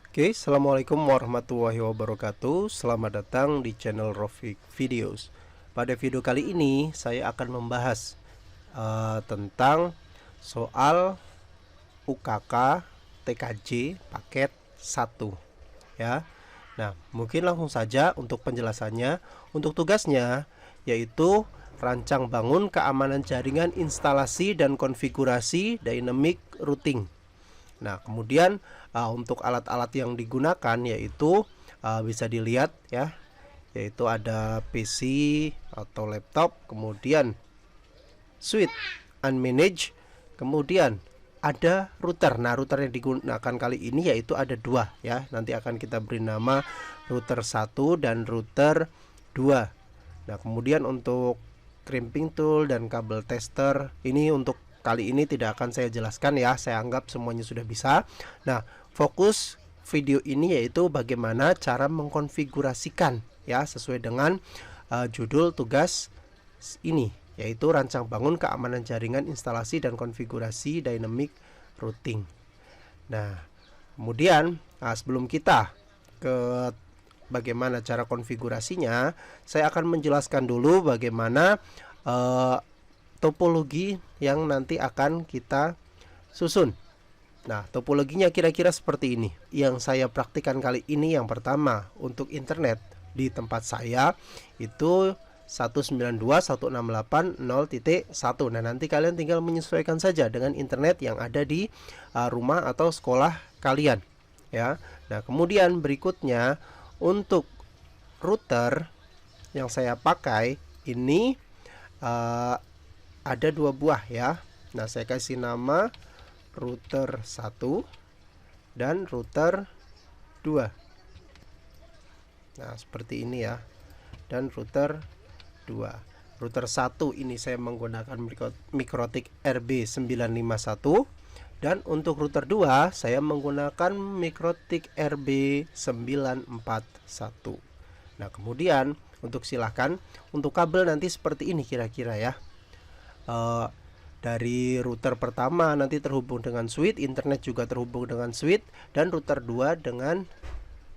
Oke, assalamualaikum warahmatullahi wabarakatuh. Selamat datang di channel Rofik Videos. Pada video kali ini saya akan membahas tentang soal UKK TKJ paket 1 ya. Nah, mungkin langsung saja untuk penjelasannya. Untuk tugasnya yaitu rancang bangun keamanan jaringan, instalasi dan konfigurasi dynamic routing. Nah, kemudian untuk alat-alat yang digunakan yaitu bisa dilihat ya, yaitu ada PC atau laptop, kemudian switch unmanaged, kemudian ada router. Nah, router yang digunakan kali ini yaitu ada dua ya. Nanti akan kita beri nama router 1 dan router 2. Nah, kemudian untuk crimping tool dan kabel tester ini untuk kali ini tidak akan saya jelaskan ya, saya anggap semuanya sudah bisa. Nah, fokus video ini yaitu bagaimana cara mengkonfigurasikan ya, sesuai dengan judul tugas ini, yaitu rancang bangun keamanan jaringan, instalasi dan konfigurasi dynamic routing. Nah, kemudian sebelum kita ke bagaimana cara konfigurasinya, saya akan menjelaskan dulu bagaimana topologi yang nanti akan kita susun. Nah, topologinya kira-kira seperti ini. Yang saya praktikkan kali ini yang pertama, untuk internet di tempat saya itu 192.168.0.1. Nah, nanti kalian tinggal menyesuaikan saja dengan internet yang ada di rumah atau sekolah kalian ya. Nah, kemudian berikutnya untuk router yang saya pakai ini ada dua buah ya. Nah, saya kasih nama router 1 dan router 2. Nah, seperti ini ya. Dan router 2. Router 1 ini saya menggunakan Mikrotik RB951, dan untuk router 2 saya menggunakan Mikrotik RB941. Nah, kemudian untuk silahkan untuk kabel nanti seperti ini kira-kira ya. Dari router pertama nanti terhubung dengan switch, internet juga terhubung dengan switch, dan router 2 dengan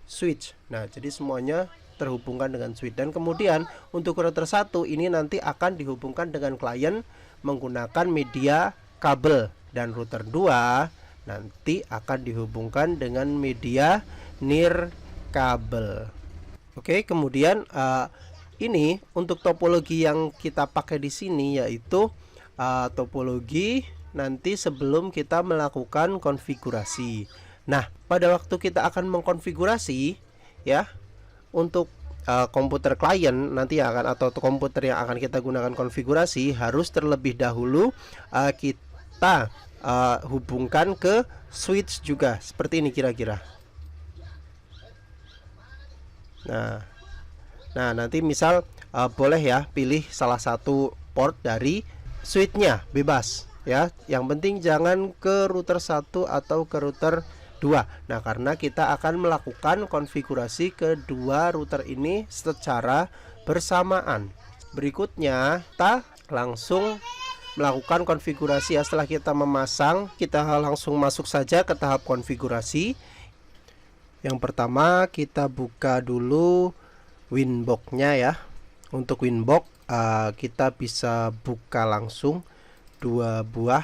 switch. Nah, jadi semuanya terhubungkan dengan switch. Dan kemudian untuk router 1 ini nanti akan dihubungkan dengan klien menggunakan media kabel, dan router 2 nanti akan dihubungkan dengan media nirkabel. Oke, kemudian ini untuk topologi yang kita pakai di sini yaitu topologi nanti sebelum kita melakukan konfigurasi. Nah, pada waktu kita akan mengkonfigurasi ya, untuk komputer klien nanti akan, atau komputer yang akan kita gunakan konfigurasi, harus terlebih dahulu kita hubungkan ke switch juga seperti ini kira-kira. Nah, nanti misal boleh ya pilih salah satu port dari switchnya, bebas ya. Yang penting jangan ke router 1 atau ke router 2. Nah, karena kita akan melakukan konfigurasi kedua router ini secara bersamaan. Berikutnya kita langsung melakukan konfigurasi ya. Setelah kita memasang, kita langsung masuk saja ke tahap konfigurasi. Yang pertama kita buka dulu Winbox-nya ya. Untuk Winbox kita bisa buka langsung dua buah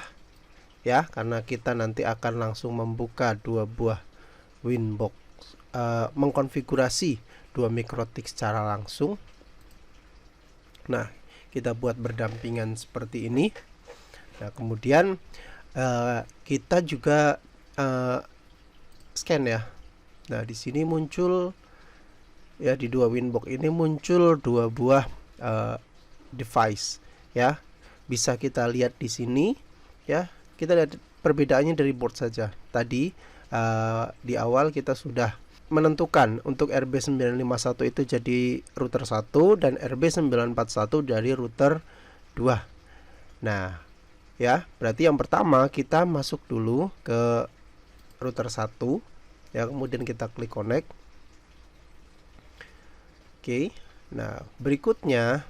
ya, karena kita nanti akan langsung membuka dua buah Winbox, mengkonfigurasi dua Mikrotik secara langsung. Nah, kita buat berdampingan seperti ini. Nah, kemudian kita juga scan ya. Nah, di sini muncul ya, di dua Winbox ini muncul dua buah device ya. Bisa kita lihat di sini ya. Kita lihat perbedaannya dari board saja. Tadi di awal kita sudah menentukan untuk RB951 itu jadi router 1 dan RB941 dari router 2. Nah, ya, berarti yang pertama kita masuk dulu ke router 1 ya, kemudian kita klik connect. Oke. Nah, berikutnya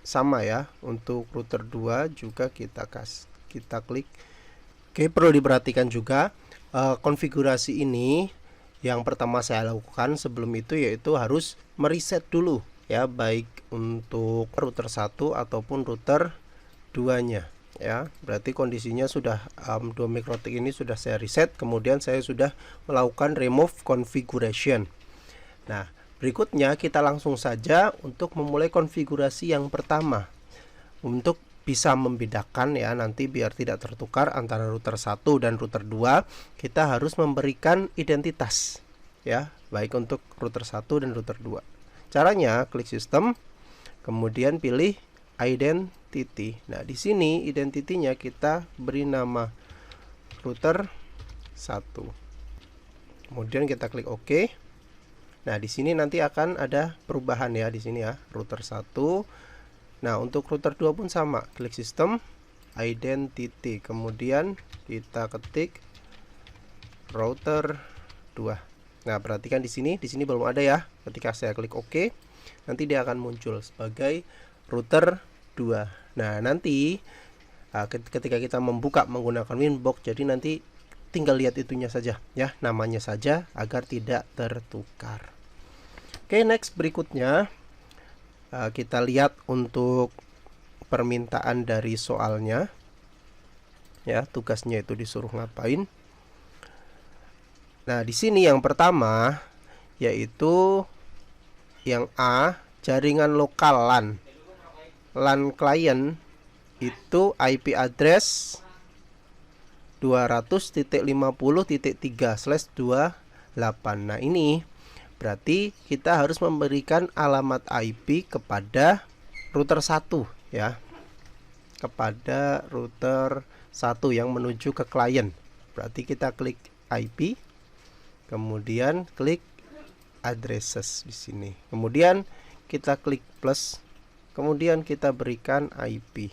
sama ya, untuk router 2 juga kita klik. Oke, perlu diperhatikan juga konfigurasi ini Yang pertama saya lakukan sebelum itu yaitu harus mereset dulu ya, baik untuk router 1 ataupun router 2-nya ya. Berarti kondisinya sudah 2 mikrotik ini sudah saya reset, kemudian saya sudah melakukan remove configuration. Nah, berikutnya kita langsung saja untuk memulai konfigurasi yang pertama. Untuk bisa membedakan ya, nanti biar tidak tertukar antara router 1 dan router 2, kita harus memberikan identitas ya, baik untuk router 1 dan router 2. Caranya klik sistem, kemudian pilih identity. Nah, di sini identitinya kita beri nama router 1. Kemudian kita klik OK. Nah, di sini nanti akan ada perubahan ya, di sini ya, router 1. Nah, untuk router 2 pun sama, klik sistem, identity, kemudian kita ketik router 2. Nah, perhatikan di sini belum ada ya. Ketika saya klik OK, nanti dia akan muncul sebagai router 2. Nah, nanti ketika kita membuka menggunakan Winbox, jadi nanti tinggal lihat itunya saja ya, namanya saja agar tidak tertukar. Oke, next berikutnya kita lihat untuk permintaan dari soalnya ya, tugasnya itu disuruh ngapain. Nah, di sini yang pertama yaitu yang A, jaringan lokal LAN client itu IP address 200.50.3/28. Nah, ini berarti kita harus memberikan alamat IP kepada router 1 ya, kepada router 1 yang menuju ke klien. Berarti kita klik IP, kemudian klik addresses di sini. Kemudian kita klik plus, kemudian kita berikan IP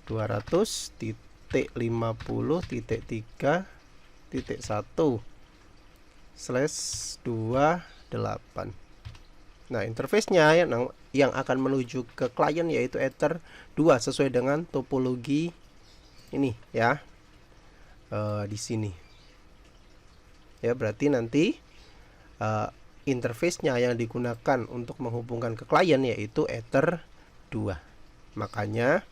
200.50.1/28. Nah, interface-nya yang akan menuju ke klien yaitu Ether 2 sesuai dengan topologi ini ya, di sini ya. Berarti nanti interface-nya yang digunakan untuk menghubungkan ke klien yaitu Ether 2. Makanya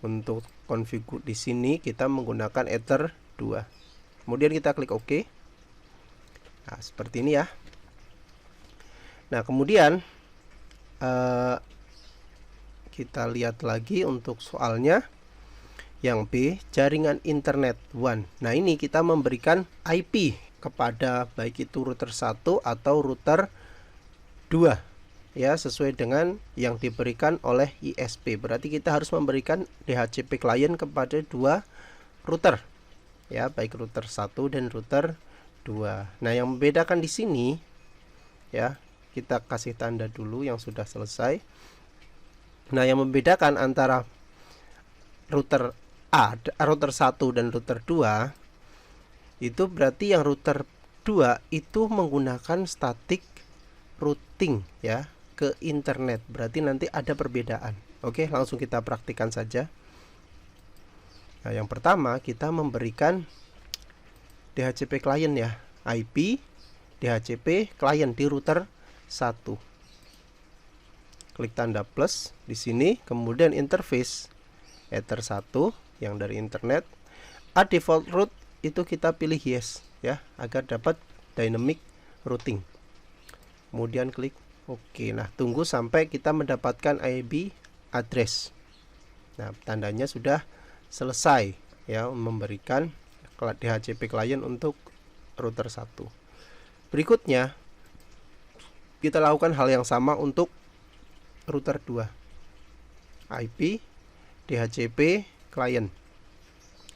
untuk konfigur di sini kita menggunakan Ether 2. Kemudian kita klik OK. Nah, seperti ini ya. Nah, kemudian kita lihat lagi untuk soalnya yang B, jaringan internet WAN. Nah, ini kita memberikan IP kepada baik itu router 1 atau router 2 ya, sesuai dengan yang diberikan oleh ISP. Berarti kita harus memberikan DHCP client kepada 2 router ya, baik router 1 dan router 2. Nah, yang membedakan di sini ya, kita kasih tanda dulu yang sudah selesai. Nah, yang membedakan antara router A, router 1 dan router 2 itu berarti yang router 2 itu menggunakan static routing ya ke internet. Berarti nanti ada perbedaan. Oke, langsung kita praktikkan saja. Nah, yang pertama kita memberikan DHCP client ya, IP DHCP client di router 1. Klik tanda plus di sini, kemudian interface Ether 1 yang dari internet. Default route itu kita pilih yes ya, agar dapat dynamic routing. Kemudian klik OK. Nah, tunggu sampai kita mendapatkan IP address. Nah, tandanya sudah selesai ya, memberikan DHCP client untuk router 1. Berikutnya kita lakukan hal yang sama untuk router 2. IP DHCP client.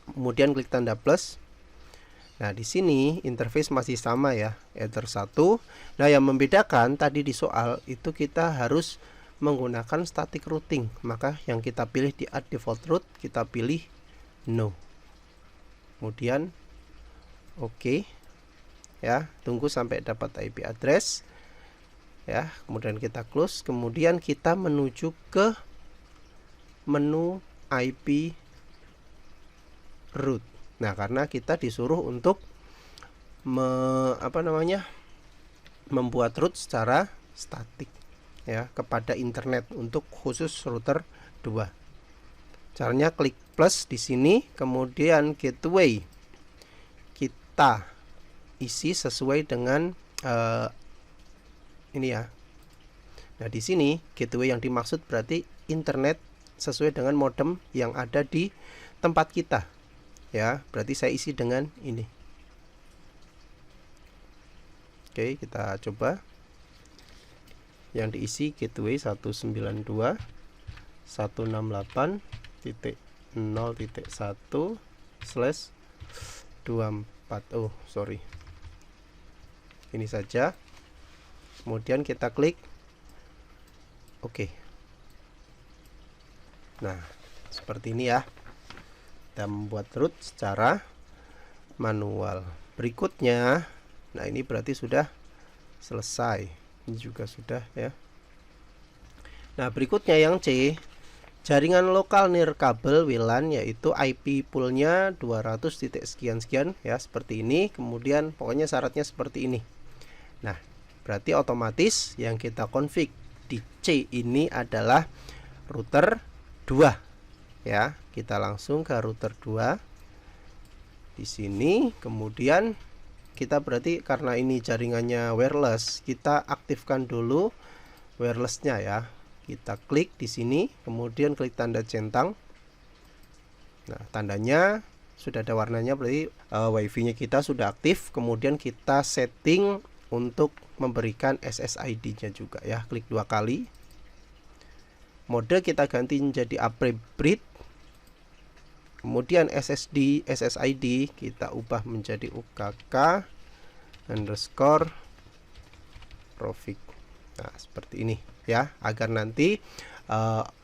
Kemudian klik tanda plus. Nah, di sini interface masih sama ya, Ether 1. Nah, yang membedakan tadi di soal itu kita harus menggunakan static routing. Maka yang kita pilih di add default route kita pilih no. Kemudian OK. Ya, tunggu sampai dapat IP address. Ya, kemudian kita close, kemudian kita menuju ke menu IP route. Nah, karena kita disuruh untuk membuat root secara statik ya kepada internet untuk khusus router 2. Caranya klik plus di sini, kemudian gateway kita isi sesuai dengan ini ya. Nah, di sini gateway yang dimaksud berarti internet sesuai dengan modem yang ada di tempat kita. Ya, berarti saya isi dengan ini. Oke, kita coba. Yang diisi gateway 192.168.0.1/24. Oh, sorry. Ini saja. Kemudian kita klik oke. Nah, seperti ini ya. Kita membuat root secara manual. Berikutnya, nah ini berarti sudah selesai. Ini juga sudah ya. Nah, berikutnya yang C, jaringan lokal nirkabel WLAN, yaitu IP poolnya 200 titik sekian-sekian ya, seperti ini. Kemudian pokoknya syaratnya seperti ini. Nah, berarti otomatis yang kita config di C ini adalah router 2 ya. Kita langsung ke router 2 di sini. Kemudian kita berarti karena ini jaringannya wireless, kita aktifkan dulu wirelessnya ya. Kita klik di sini, kemudian klik tanda centang. Nah, tandanya sudah ada warnanya, berarti wifi-nya kita sudah aktif. Kemudian kita setting untuk memberikan SSID-nya juga ya. Klik 2 kali. Mode kita ganti menjadi upgrade. Kemudian SSID kita ubah menjadi UKK_Rofik. Nah, seperti ini ya, agar nanti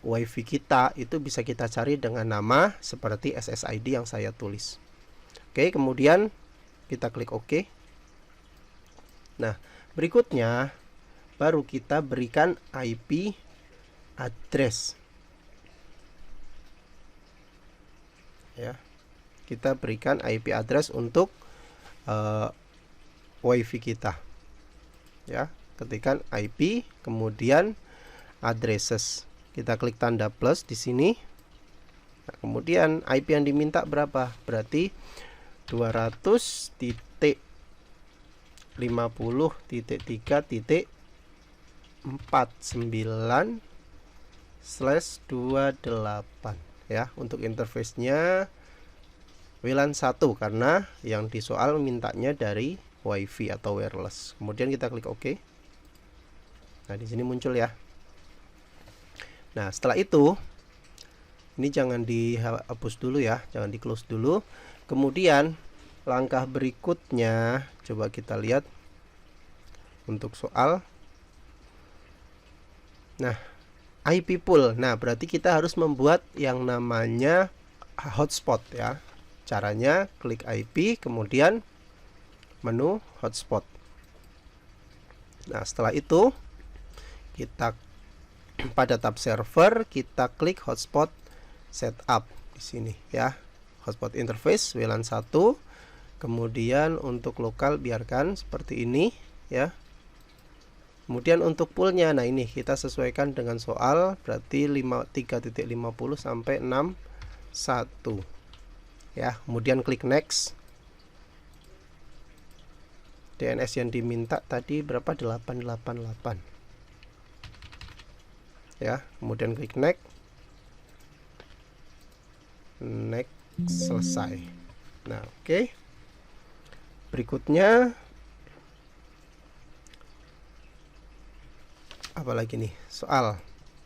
wifi kita itu bisa kita cari dengan nama seperti SSID yang saya tulis. Oke, kemudian kita klik OK. Nah, berikutnya baru kita berikan IP address. Ya, kita berikan IP address untuk wifi kita ya. Ketikkan IP kemudian addresses, kita klik tanda plus di sini. Nah, kemudian IP yang diminta berapa, berarti 200.50.39/28 ya. Untuk interface-nya WLAN 1 karena yang di soal mintanya dari wifi atau wireless. Kemudian kita klik OK. Nah, di sini muncul ya. Nah, setelah itu ini jangan dihapus dulu ya, jangan di close dulu. Kemudian langkah berikutnya coba kita lihat untuk soal. Nah, IP pool. Nah, berarti kita harus membuat yang namanya hotspot ya. Caranya klik IP kemudian menu hotspot. Nah, setelah itu kita pada tab server kita klik hotspot setup di sini ya. Hotspot interface WLAN 1. Kemudian untuk lokal biarkan seperti ini ya. Kemudian untuk poolnya, nah ini kita sesuaikan dengan soal, berarti 3.50 sampai 61 ya. Kemudian klik next. DNS yang diminta tadi berapa, 888 ya. Kemudian klik next. Next, selesai. Nah, oke. Berikutnya apalagi nih, soal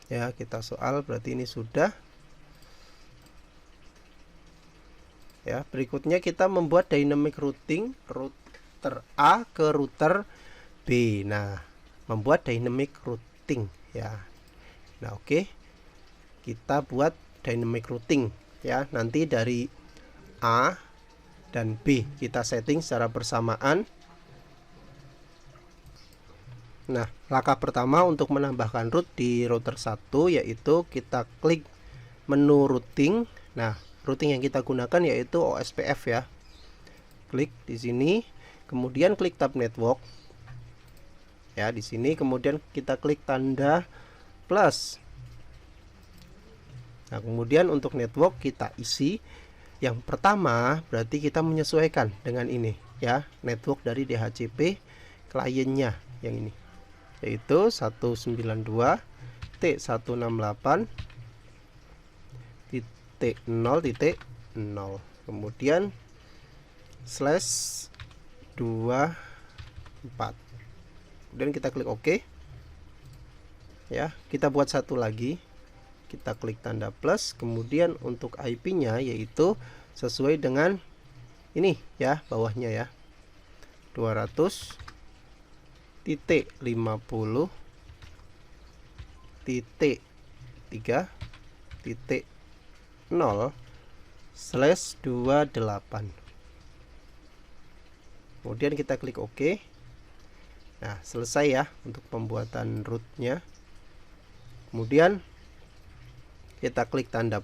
ya. Kita soal berarti ini sudah ya. Berikutnya kita membuat dynamic routing router A ke router B. Nah, membuat dynamic routing ya. Nah, oke. Kita buat dynamic routing ya. Nanti dari A dan B kita setting secara bersamaan. Nah, langkah pertama untuk menambahkan root di router 1 yaitu kita klik menu routing. Nah, routing yang kita gunakan yaitu OSPF ya. Klik di sini. kemudian klik tab network ya di sini, kemudian kita klik tanda plus. Nah, kemudian untuk network kita isi. Yang pertama berarti kita menyesuaikan dengan ini ya, network dari DHCP kliennya yang ini, yaitu 192.168.0.0, kemudian /24. Kemudian kita klik OK ya. Kita buat satu lagi, kita klik tanda plus, kemudian untuk IP-nya yaitu sesuai dengan ini ya, bawahnya ya, 200.50.3.0/28. Kemudian kita klik OK. Nah, selesai ya untuk pembuatan rootnya. Kemudian kita klik tanda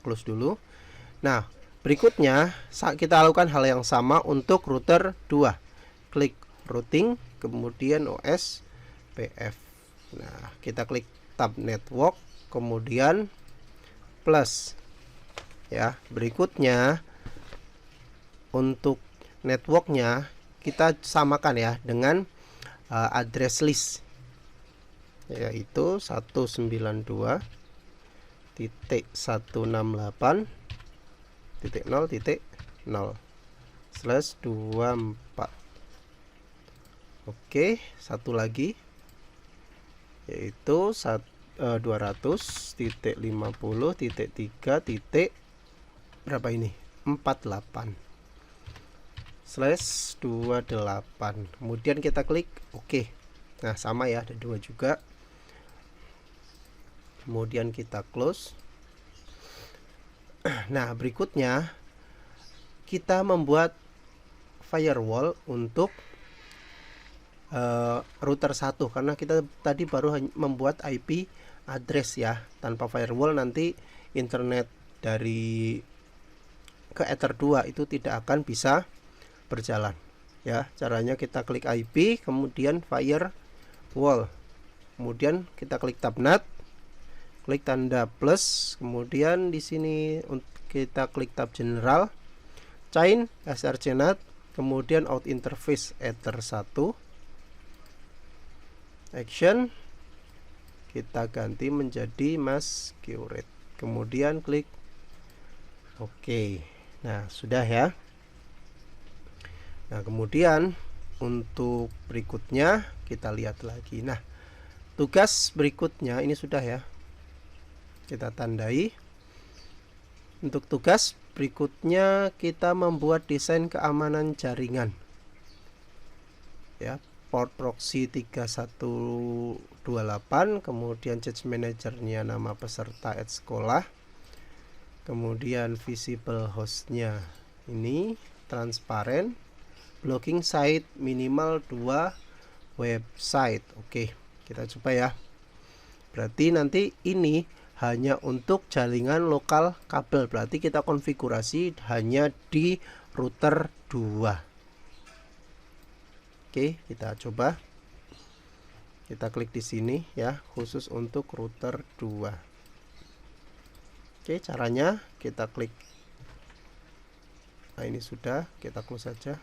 close dulu. Nah, berikutnya kita lakukan hal yang sama untuk router 2. Klik routing, kemudian OS PF. Nah, kita klik tab network, kemudian plus ya. Berikutnya untuk networknya kita samakan ya dengan address list, yaitu 192.168.0.0/24. Oke, satu lagi yaitu 200.50.3. berapa ini? 48/28. Kemudian kita klik OK. Nah, sama ya, ada dua juga. Kemudian kita close. Nah, berikutnya kita membuat firewall untuk router 1, karena kita tadi baru membuat IP address ya. Tanpa firewall nanti internet dari ke Ether 2 itu tidak akan bisa berjalan ya. Caranya kita klik IP, kemudian firewall, kemudian kita klik tab NAT, klik tanda plus, kemudian di sini kita klik tab general, chain src NAT, kemudian out interface Ether 1, action kita ganti menjadi masquerade, kemudian klik OK. Nah, sudah ya. Nah, kemudian untuk berikutnya kita lihat lagi. Nah, tugas berikutnya ini sudah ya, kita tandai. Untuk tugas berikutnya kita membuat desain keamanan jaringan ya, port proxy 3128, kemudian change manajernya nama peserta @sekolah, kemudian visible hostnya ini transparan, blocking site minimal 2 website. Oke, kita coba ya. Berarti nanti ini hanya untuk jaringan lokal kabel, berarti kita konfigurasi hanya di router 2. Oke, kita coba. Kita klik di sini ya, khusus untuk router 2. Oke, caranya kita klik. Nah, ini sudah, kita close saja.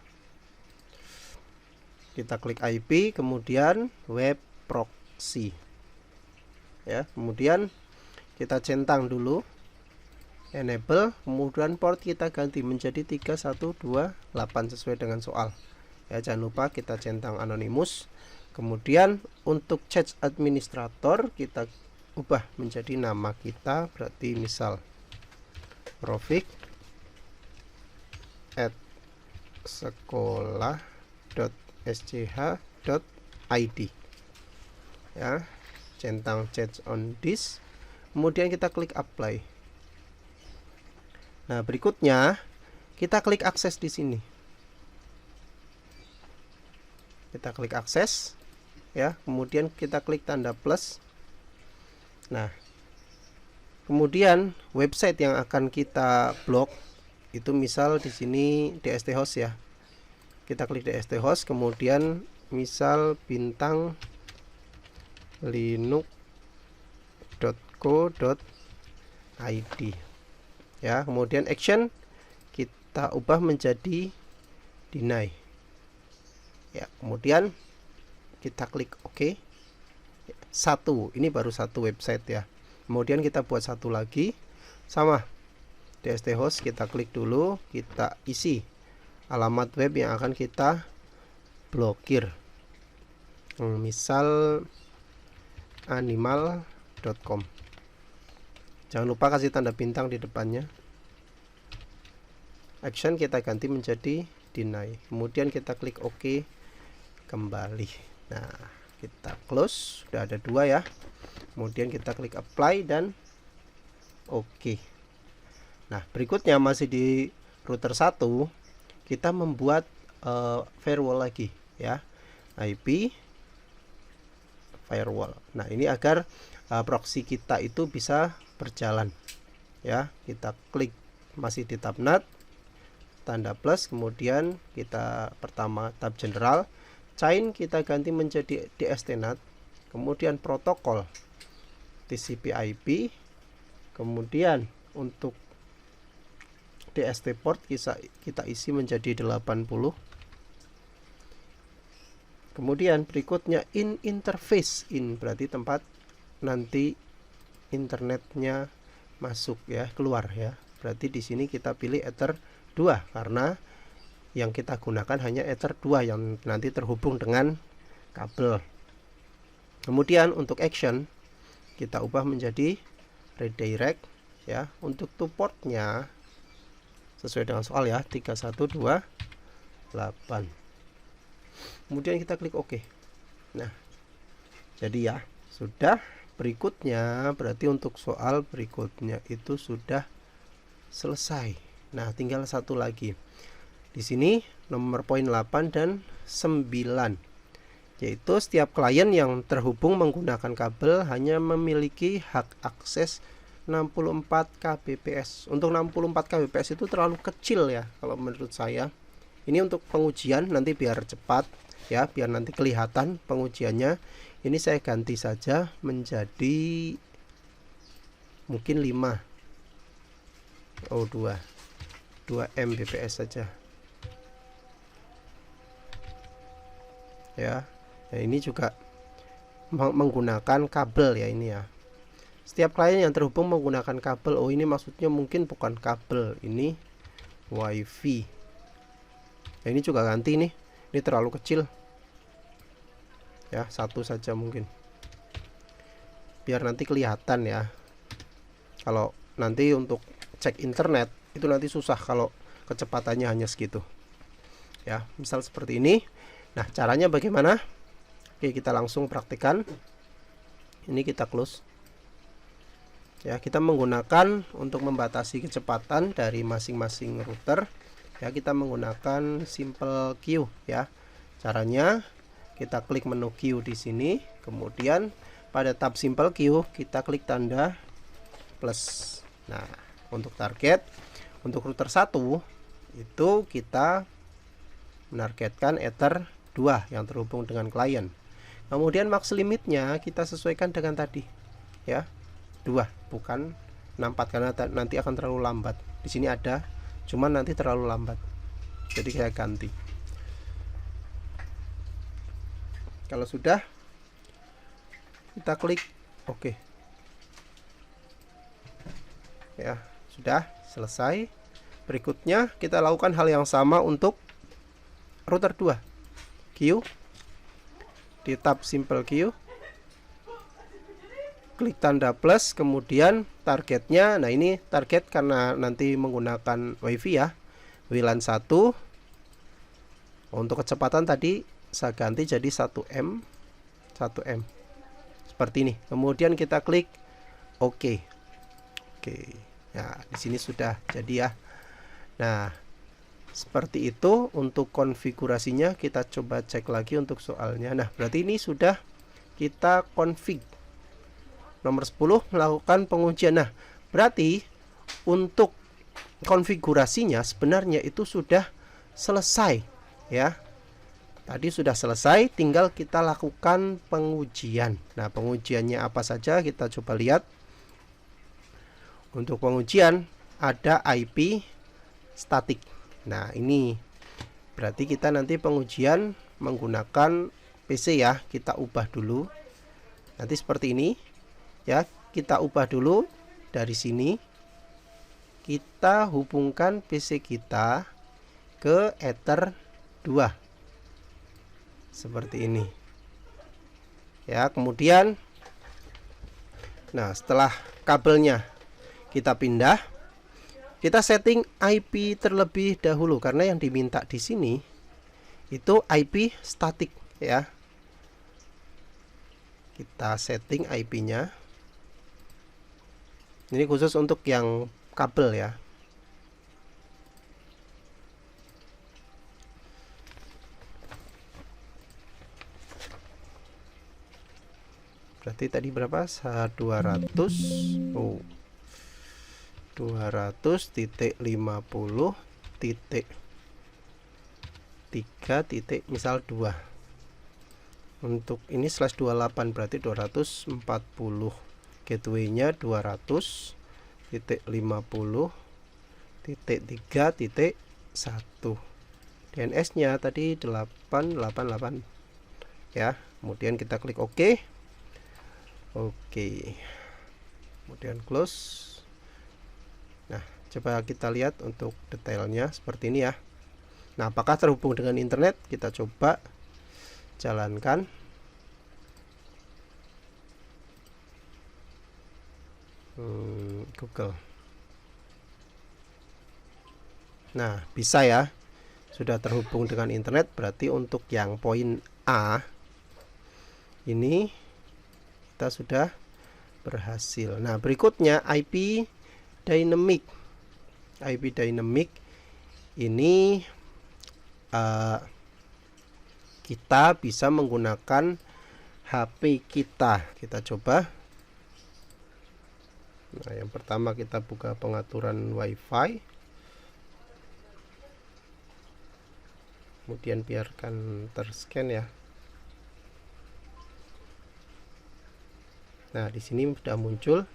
Kita klik IP, kemudian web proxy ya, kemudian kita centang dulu enable, kemudian port kita ganti menjadi 3128 sesuai dengan soal ya. Jangan lupa kita centang anonymous. Kemudian untuk chat administrator kita ubah menjadi nama kita, berarti misal Rofik@sekolah.sch.id ya, centang chat on this, kemudian kita klik apply. Nah, berikutnya kita klik akses di sini. Kita klik akses ya, kemudian kita klik tanda plus. Nah, kemudian website yang akan kita blok itu misal di sini DST host ya. kita klik DST host, kemudian misal bintang linux.co.id ya. Kemudian action kita ubah menjadi deny ya. Kemudian kita klik OK. Satu, ini baru satu website ya. Kemudian kita buat satu lagi sama DST host, kita klik dulu, kita isi alamat web yang akan kita blokir. Misal animal.com. Jangan lupa kasih tanda bintang di depannya. Action kita ganti menjadi deny. Kemudian kita klik OK kembali. Nah, kita close, sudah ada dua ya. Kemudian kita klik apply dan OK. Nah, berikutnya masih di router 1, kita membuat firewall lagi ya. IP firewall. Nah, ini agar proxy kita itu bisa berjalan ya. Kita klik masih di tab NAT, tanda plus, kemudian kita pertama tab general, chain kita ganti menjadi DST-NAT, kemudian protokol TCP/IP, kemudian untuk DST port kita isi menjadi 80. Kemudian berikutnya in interface, in berarti tempat nanti internetnya masuk ya, keluar ya. Berarti di sini kita pilih Ether 2 karena yang kita gunakan hanya Ether 2 yang nanti terhubung dengan kabel. Kemudian untuk action kita ubah menjadi redirect ya. Untuk to portnya sesuai dengan soal ya, 3128. Kemudian kita klik OK. Nah, jadi ya sudah. Berikutnya berarti untuk soal berikutnya itu sudah selesai. Nah, tinggal satu lagi. Di sini nomor poin 8 dan 9, yaitu setiap klien yang terhubung menggunakan kabel hanya memiliki hak akses 64 kbps. Untuk 64 kbps itu terlalu kecil ya kalau menurut saya. Ini untuk pengujian nanti biar cepat ya, biar nanti kelihatan pengujiannya. Ini saya ganti saja menjadi mungkin 5 Mbps saja ya. Nah, ini juga menggunakan kabel ya ini ya. Setiap klien yang terhubung menggunakan kabel, oh ini maksudnya mungkin bukan kabel, ini wifi. Nah, ini juga ganti nih, ini terlalu kecil ya, satu saja mungkin biar nanti kelihatan ya. Kalau nanti untuk cek internet itu nanti susah kalau kecepatannya hanya segitu ya, misal seperti ini. Nah, caranya bagaimana? Oke, kita langsung praktikkan. Ini kita close ya. Kita menggunakan untuk membatasi kecepatan dari masing-masing router ya, kita menggunakan simple queue ya. Caranya kita klik menu queue di sini, kemudian pada tab simple queue kita klik tanda plus. Nah, untuk target untuk router 1 itu kita menargetkan Ether 2 yang terhubung dengan klien. Kemudian max limitnya kita sesuaikan dengan tadi ya, 2 bukan 64 karena nanti akan terlalu lambat. Di sini ada, cuman nanti terlalu lambat, jadi saya ganti. Kalau sudah kita klik OK ya, sudah selesai. Berikutnya kita lakukan hal yang sama untuk router 2. Queue di tab simple queue, klik tanda plus, kemudian targetnya. Nah, ini target karena nanti menggunakan wifi ya, WLAN 1. Untuk kecepatan tadi saya ganti jadi 1M seperti ini. Kemudian kita klik OK. Nah, di sini sudah jadi ya. Nah, seperti itu untuk konfigurasinya. Kita coba cek lagi untuk soalnya. Nah, berarti ini sudah kita config. Nomor 10 melakukan pengujian. Nah, berarti untuk konfigurasinya sebenarnya itu sudah selesai ya. Tadi sudah selesai, tinggal kita lakukan pengujian. Nah, pengujiannya apa saja kita coba lihat. Untuk pengujian ada IP statik. Nah, ini berarti kita nanti pengujian menggunakan PC ya. Kita ubah dulu. Nanti seperti ini ya, kita ubah dulu dari sini. Kita hubungkan PC kita ke Ether 2 seperti ini ya. Kemudian nah, setelah kabelnya kita pindah, kita setting IP terlebih dahulu karena yang diminta di sini itu IP statik ya. Kita setting IP-nya. Ini khusus untuk yang kabel ya. Berarti tadi berapa? 200. Oh. 200.50.3 misal 2. Untuk ini /28 berarti 240. Gateway-nya 200.50.3.1. DNS-nya tadi 888 ya. Kemudian kita klik OK. Oke. Kemudian close. Nah, coba kita lihat untuk detailnya seperti ini ya. Nah, apakah terhubung dengan internet? Kita coba jalankan. Google. Nah, bisa ya. Sudah terhubung dengan internet. Berarti untuk yang poin A ini kita sudah berhasil. Nah, berikutnya IP dynamic. IP dynamic ini kita bisa menggunakan HP kita. Kita coba. Nah, yang pertama kita buka pengaturan WiFi. Kemudian biarkan terscan ya. Nah, di sini sudah muncul.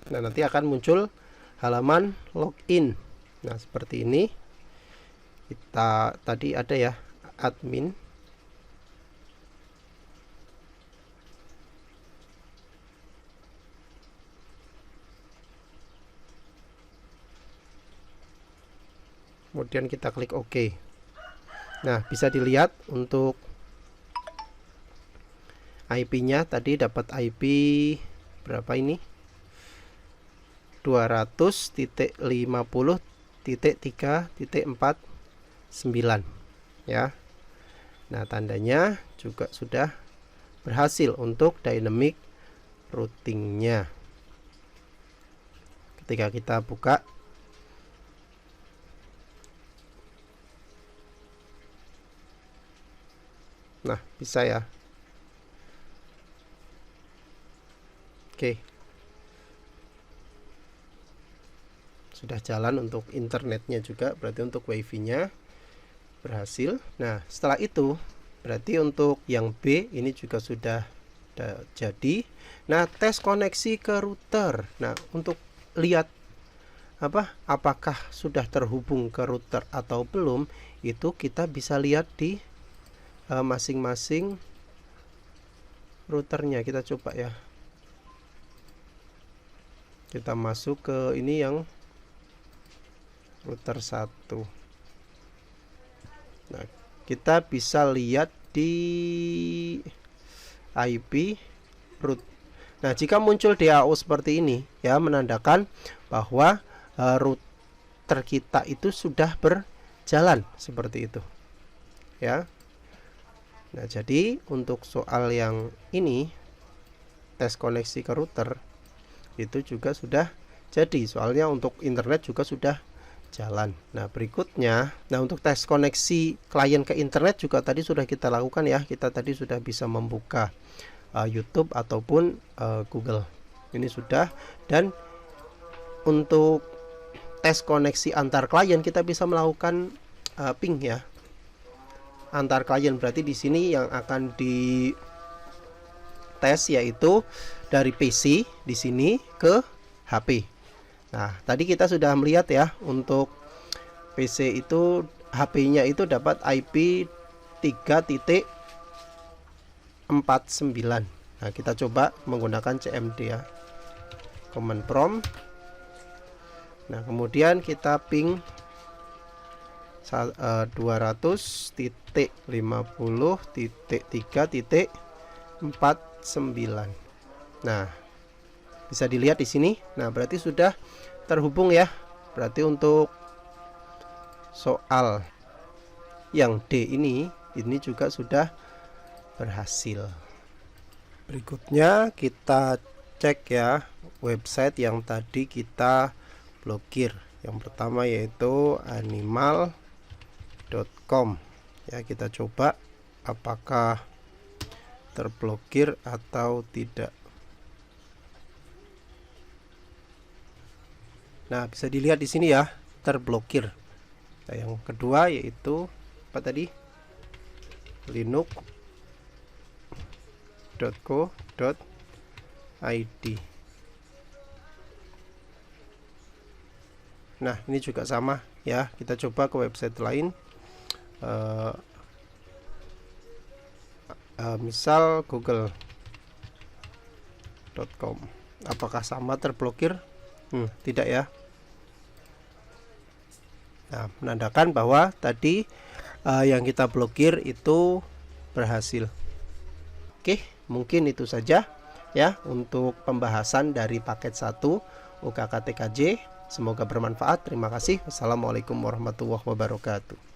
Nah, nanti akan muncul halaman login. Nah, seperti ini. Kita tadi ada ya admin. Kemudian kita klik OK. Nah, bisa dilihat untuk IP-nya tadi dapat IP berapa ini? 200.50.3.49 ya. Nah, tandanya juga sudah berhasil untuk dynamic routingnya. Ketika kita buka, nah bisa ya. Oke, sudah jalan untuk internetnya juga, berarti untuk wifi-nya berhasil. Nah, setelah itu berarti untuk yang B ini juga sudah jadi. Nah, tes koneksi ke router. Nah, untuk lihat apakah sudah terhubung ke router atau belum, itu kita bisa lihat di masing-masing routernya. Kita coba ya. Kita masuk ke ini yang router 1. Nah, kita bisa lihat di IP root. Nah, jika muncul DAO seperti ini ya, menandakan bahwa router kita itu sudah berjalan seperti itu ya. Nah, jadi untuk soal yang ini, tes koneksi ke router itu juga sudah jadi, soalnya untuk internet juga sudah jalan. Nah, berikutnya, untuk tes koneksi klien ke internet juga tadi sudah kita lakukan ya. Kita tadi sudah bisa membuka YouTube ataupun Google. Ini sudah. Dan untuk tes koneksi antar klien, kita bisa melakukan ping ya, antar klien. Berarti di sini yang akan di tes yaitu dari PC di sini ke HP. Nah, tadi kita sudah melihat ya, untuk PC itu HP-nya itu dapat IP 3.49. Nah, kita coba menggunakan CMD ya, command prompt. Nah, kemudian kita ping 200.50.3.49. Nah, bisa dilihat di sini. Nah, berarti sudah terhubung ya. Berarti untuk soal yang D ini juga sudah berhasil. Berikutnya kita cek ya website yang tadi kita blokir. Yang pertama yaitu animal.com ya, kita coba apakah terblokir atau tidak. Nah, bisa dilihat di sini ya, terblokir. Nah, yang kedua yaitu apa tadi, linux.co.id. Nah, ini juga sama ya, kita coba ke website lain, misal google.com. Apakah sama terblokir? Tidak ya. Nah, menandakan bahwa tadi yang kita blokir itu berhasil. Oke, mungkin itu saja ya untuk pembahasan dari paket 1 UKK TKJ. Semoga bermanfaat. Terima kasih. Wassalamualaikum warahmatullahi wabarakatuh.